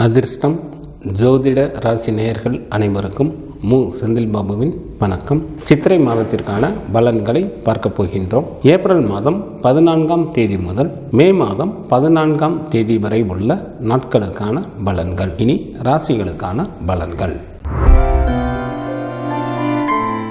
அதிர்ஷ்டம் ஜோதிட ராசி நேயர்கள் அனைவருக்கும் செந்தில் பாபுவின் வணக்கம். சித்திரை மாதத்திற்கான பலன்களை பார்க்க போகின்றோம். ஏப்ரல் மாதம் 14ஆம் தேதி முதல் மே மாதம் 14ஆம் தேதி வரை உள்ள நாட்களுக்கான பலன்கள். இனி ராசிகளுக்கான பலன்கள்.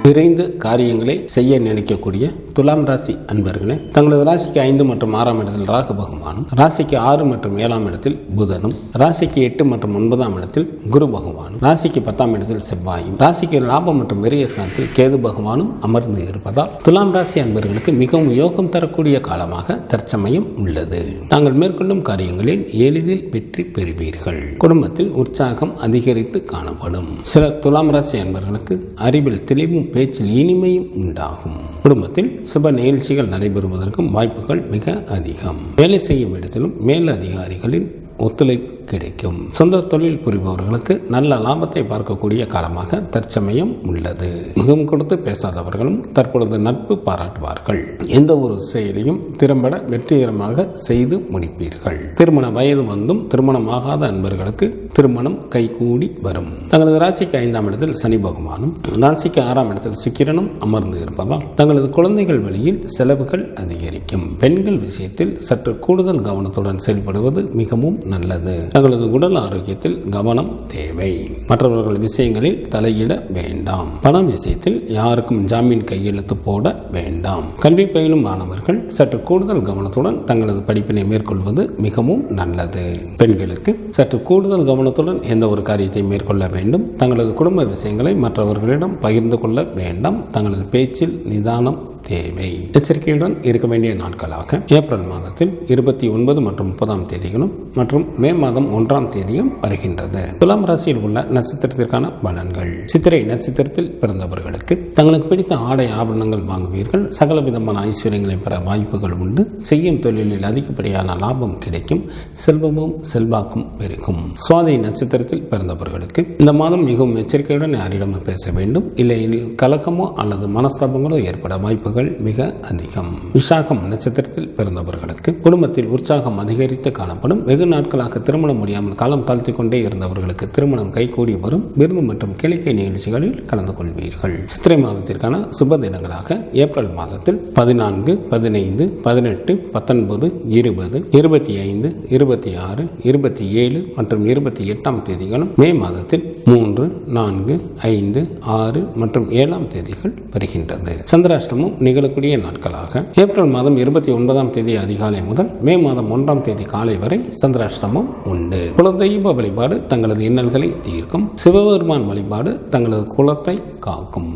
விரைந்து காரியங்களை செய்ய நினைக்கக்கூடிய துலாம் ராசி அன்பர்களே, தங்களது ராசிக்கு 5 மற்றும் 6ஆம் இடத்தில் ராகு பகவானும், ராசிக்கு 6 மற்றும் 7ஆம் இடத்தில் புதனும், ராசிக்கு 8 மற்றும் 9ஆம் இடத்தில் குரு பகவானும், ராசிக்கு 10ஆம் இடத்தில் செவ்வாயும், ராசிக்கு லாபம் மற்றும் விரய ஸ்தானத்தில் கேது பகவானும் அமர்ந்து இருப்பதால் துலாம் ராசி அன்பர்களுக்கு மிகவும் யோகம் தரக்கூடிய காலமாக தற்சமயம் உள்ளது. தாங்கள் மேற்கொள்ளும் காரியங்களில் எளிதில் வெற்றி பெறுவீர்கள். குடும்பத்தில் உற்சாகம் அதிகரித்து காணப்படும். சில துலாம் ராசி அன்பர்களுக்கு அறிவில் தெளிவும் பேச்சில் இனிமையும் உண்டாகும். குடும்பத்தில் சுப நிகழ்ச்சிகள் நடைபெறுவதற்கும் வாய்ப்புகள் மிக அதிகம். வேலை செய்யும் இடத்திலும் மேல் அதிகாரிகளின் ஒத்துழைப்பு கிடைக்கும். சொந்த தொழில் புரிபவர்களுக்கு நல்ல லாபத்தை பார்க்கக்கூடிய காலமாக தற்சமயம் உள்ளது. முகம் கொடுத்து பேசாதவர்களும் தற்பொழுது நட்பு பாராட்டுவார்கள். எந்த ஒரு செயலையும் திறம்பட வெற்றிகரமாக செய்து முடிப்பீர்கள். திருமண வயது வந்தும் திருமணமாகாத அன்பர்களுக்கு திருமணம் கைகூடி வரும். தங்களது ராசிக்கு 5ஆம் இடத்தில் சனி பகவானும், ராசிக்கு 6ஆம் இடத்தில் சுக்கிரனும் அமர்ந்து இருப்பதால் தங்களது குழந்தைகள் வழியில் செலவுகள் அதிகரிக்கும். பெண்கள் விஷயத்தில் சற்று கூடுதல் கவனத்துடன் செயல்படுவது மிகவும் நல்லது. தங்களது உடல் ஆரோக்கியத்தில் கவனம் தேவை. மற்றவர்கள் விஷயங்களில் தலையிட வேண்டாம். பணம் விஷயத்தில் யாருக்கும் ஜாமீன் கையெழுத்து போட வேண்டாம். கல்வி பயிலும் மாணவர்கள் சற்று கூடுதல் கவனத்துடன் தங்களது படிப்பினை மேற்கொள்வது மிகவும் நல்லது. பெண்களுக்கு சற்று கூடுதல் கவனத்துடன் எந்த ஒரு காரியத்தை மேற்கொள்ள வேண்டும். தங்களது குடும்ப விஷயங்களை மற்றவர்களிடம் பகிர்ந்து கொள்ள வேண்டாம். தங்களது பேச்சில் நிதானம் தேவை. எச்சரிக்கையுடன் இருக்க வேண்டிய நாட்களாக ஏப்ரல் மாதத்தில் 29 மற்றும் 30ஆம் தேதிகளும் மற்றும் மே மாதம் 1ஆம் தேதியும் வருகின்றது. துலாம் ராசியில் உள்ள நட்சத்திரத்திற்கான பலன்கள். சித்திரை நட்சத்திரத்தில் பிறந்தவர்களுக்கு தங்களுக்கு பிடித்த ஆடை ஆபரணங்கள் வாங்குவீர்கள். சகல விதமான ஐஸ்வர்யங்களை பெற வாய்ப்புகள் உண்டு. செய்யும் தொழிலில் அதிகப்படியான லாபம் கிடைக்கும். செல்வமும் செல்வாக்கும் பெருகும். சுவாதி நட்சத்திரத்தில் பிறந்தவர்களுக்கு இந்த மாதம் மிகவும் எச்சரிக்கையுடன் யாரிடம் பேச வேண்டும். இல்லையில் கலக்கமோ அல்லது மனஸ்தாபங்களோ ஏற்பட வாய்ப்புகள் மிக அதிகம். விசாகம் நட்சத்திரத்தில் பிறந்தவர்களுக்கு குடும்பத்தில் உற்சாகம் அதிகரித்து காணப்படும். வெகு நாட்களாக திருமணம் முடியாமல் காலம் தாழ்த்திக் கொண்டே இருந்தவர்களுக்கு திருமணம் கைகூடி வரும். விருந்து மற்றும் கேளிக்கை நிகழ்ச்சிகளில் கலந்து கொள்வீர்கள். சித்திரை மாதத்திற்கான சுப தினங்களாக ஏப்ரல் மாதத்தில் 14, 15, 18, 19, 20, 25, 26, 27 மற்றும் 28ஆம் தேதிகளும், மே மாதத்தில் 3, 4, 5, 6 மற்றும் 7ஆம் தேதிகள் வருகின்றது. சந்திராஷ்டமம் நிகழக்கூடிய நாட்களாக ஏப்ரல் மாதம் 29ஆம் தேதி அதிகாலை முதல் மே மாதம் 1ஆம் தேதி காலை வரை சந்திராஷ்டமம் உண்டு. குலதெய்வ வழிபாடு தங்களது இன்னல்களை தீர்க்கும். சிவபெருமான் வழிபாடு தங்களது குலத்தை காக்கும்.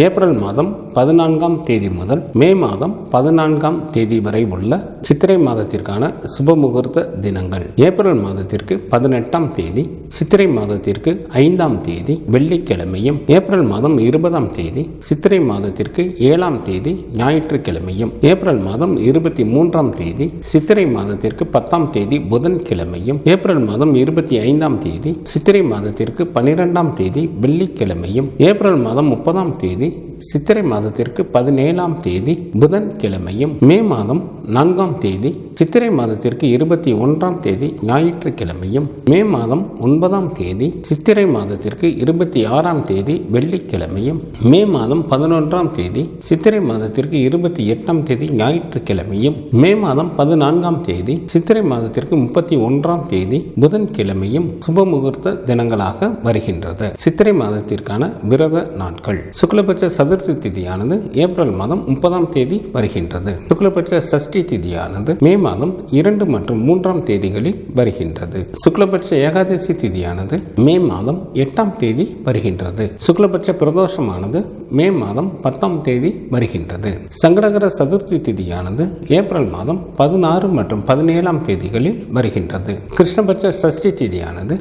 ஏப்ரல் மாதம் 14ஆம் தேதி முதல் மே மாதம் 14ஆம் தேதி வரை உள்ள சித்திரை மாதத்திற்கான சுப முகூர்த்த தினங்கள். ஏப்ரல் மாதத்திற்கு 18ஆம் தேதி, சித்திரை மாதத்திற்கு 5ஆம் தேதி வெள்ளிக்கிழமையும், ஏப்ரல் மாதம் 20ஆம் தேதி சித்திரை மாதத்திற்கு 7ஆம் தேதி ஞாயிற்றுக்கிழமையும், ஏப்ரல் மாதம் 23ஆம் தேதி சித்திரை மாதத்திற்கு 10ஆம் தேதி புதன்கிழமையும், ஏப்ரல் மாதம் 25ஆம் தேதி சித்திரை மாதத்திற்கு 12ஆம் தேதி வெள்ளிக்கிழமையும், ஏப்ரல் மாதம் 30ஆம் தேதி சித்திரை மாதத்திற்கு 17ஆம் தேதி புதன்கிழமையும், மே மாதம் 4ஆம் தேதி சித்திரை மாதத்திற்கு 21ஆம் தேதி ஞாயிற்றுக்கிழமையும், மே மாதம் 9ஆம் தேதி சித்திரை மாதத்திற்கு 26ஆம் தேதி வெள்ளிக்கிழமையும், மே மாதம் 11ஆம் தேதி சித்திரை மாதத்திற்கு 28ஆம் தேதி ஞாயிற்றுக்கிழமையும், மே மாதம் 14ஆம் தேதி சித்திரை மாதத்திற்கு 31ஆம் தேதி புதன்கிழமையும் சுப முகூர்த்த தினங்களாக வருகின்றது. சித்திரை மாதத்திற்கான விரத நாட்கள். சுக்லபட்ச சதுர்த்தி திதியானது ஏப்ரல் மாதம் 30ஆம் தேதி வருகின்றது. சுக்லபட்ச சஷ்டி திதியானது மே மாதம் 2 மற்றும் 3ஆம் தேதிகளில் வருகின்றது. சுக்லபட்ச ஏகாதசி திதியானது மே மாதம் 8ஆம் தேதி வருகின்றது. சுக்லபட்ச பிரதோஷமானது மே மாதம் 10ஆம் தேதி வருகின்றது. சங்கடகர சதுர்த்தி திதியானது ஏப்ரல் மாதம் 16 மற்றும் 17ஆம் தேதிகளில் வருகின்றது. கிருஷ்ணபட்ச சஷ்டி திதியானது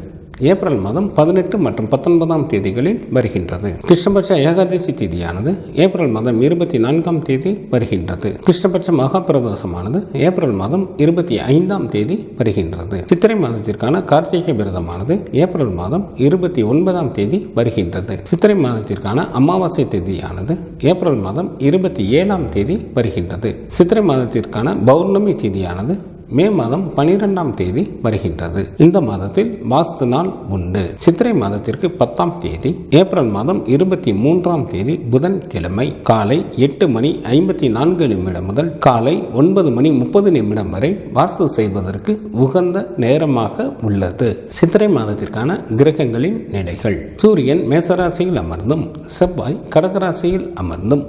ஏப்ரல் மாதம் 18 மற்றும் 19ஆம் தேதிகளில் வருகின்றது. கிருஷ்ணபட்ச ஏகாதசி திதியானது ஏப்ரல் மாதம் 24ஆம் தேதி வருகின்றது. கிருஷ்ணபட்ச மகா பிரதோஷமானது ஏப்ரல் மாதம் 25ஆம் தேதி வருகின்றது. சித்திரை மாதத்திற்கான கார்த்திகை விரதமானது ஏப்ரல் மாதம் 29ஆம் தேதி வருகின்றது. சித்திரை மாதத்திற்கான அமாவாசை திதியானது ஏப்ரல் மாதம் 27ஆம் தேதி வருகின்றது. சித்திரை மாதத்திற்கான பௌர்ணமி திதியானது மே மாதம் 12ஆம் தேதி வருகின்றது. இந்த மாதத்தில் வாஸ்து நாள் உண்டு. சித்திரை மாதத்திற்கு 10ஆம் தேதி ஏப்ரல் மாதம் 23ஆம் தேதி புதன்கிழமை காலை 8:54 முதல் காலை 9:30 வரை வாஸ்து செய்வதற்கு உகந்த நேரமாக உள்ளது. சித்திரை மாதத்திற்கான கிரகங்களின் நிலைகள்: சூரியன் மேசராசியில் அமர்ந்தும், செவ்வாய் கடகராசியில் அமர்ந்தும்,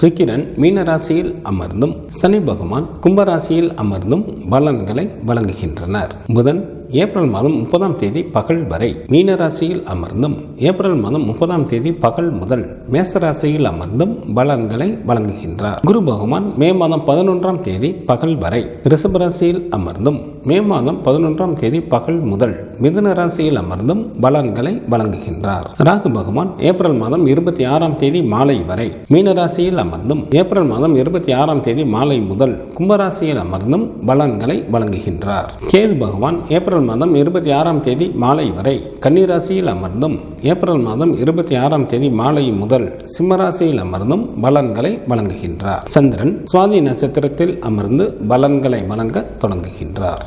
சுக்கிரன் மீனராசியில் அமர்ந்தும், சனி பகவான் கும்பராசியில் அமர்ந்தும் பலன்களை வழங்குகின்றனர். புதன் ஏப்ரல் மாதம் 30ஆம் தேதி பகல் வரை மீனராசியில் அமர்ந்தும், ஏப்ரல் மாதம் 30ஆம் தேதி பகல் முதல் மேசராசியில் அமர்ந்தும் பலன்களை வழங்குகின்றார். குரு பகவான் மே மாதம் 11ஆம் தேதி பகல் வரை ரிஷபராசியில் அமர்ந்தும், மே மாதம் 11ஆம் தேதி பகல் முதல் மிதுன ராசியில் அமர்ந்தும் பலன்களை வழங்குகின்றார். ராகு பகவான் ஏப்ரல் மாதம் 26ஆம் தேதி மாலை வரை மீனராசியில் அமர்ந்தும், ஏப்ரல் மாதம் 26ஆம் தேதி மாலை முதல் கும்பராசியில் அமர்ந்தும் பலன்களை வழங்குகின்றார். கேது பகவான் ஏப்ரல் மாதம் 26ஆம் தேதி மாலை வரை கன்னிராசியில் அமர்ந்தும், ஏப்ரல் மாதம் 26ஆம் தேதி மாலை முதல் சிம்மராசியில் அமர்ந்தும் பலன்களை வழங்குகின்றார். சந்திரன் சுவாதி நட்சத்திரத்தில் அமர்ந்து பலன்களை வழங்க தொடங்குகின்றார்.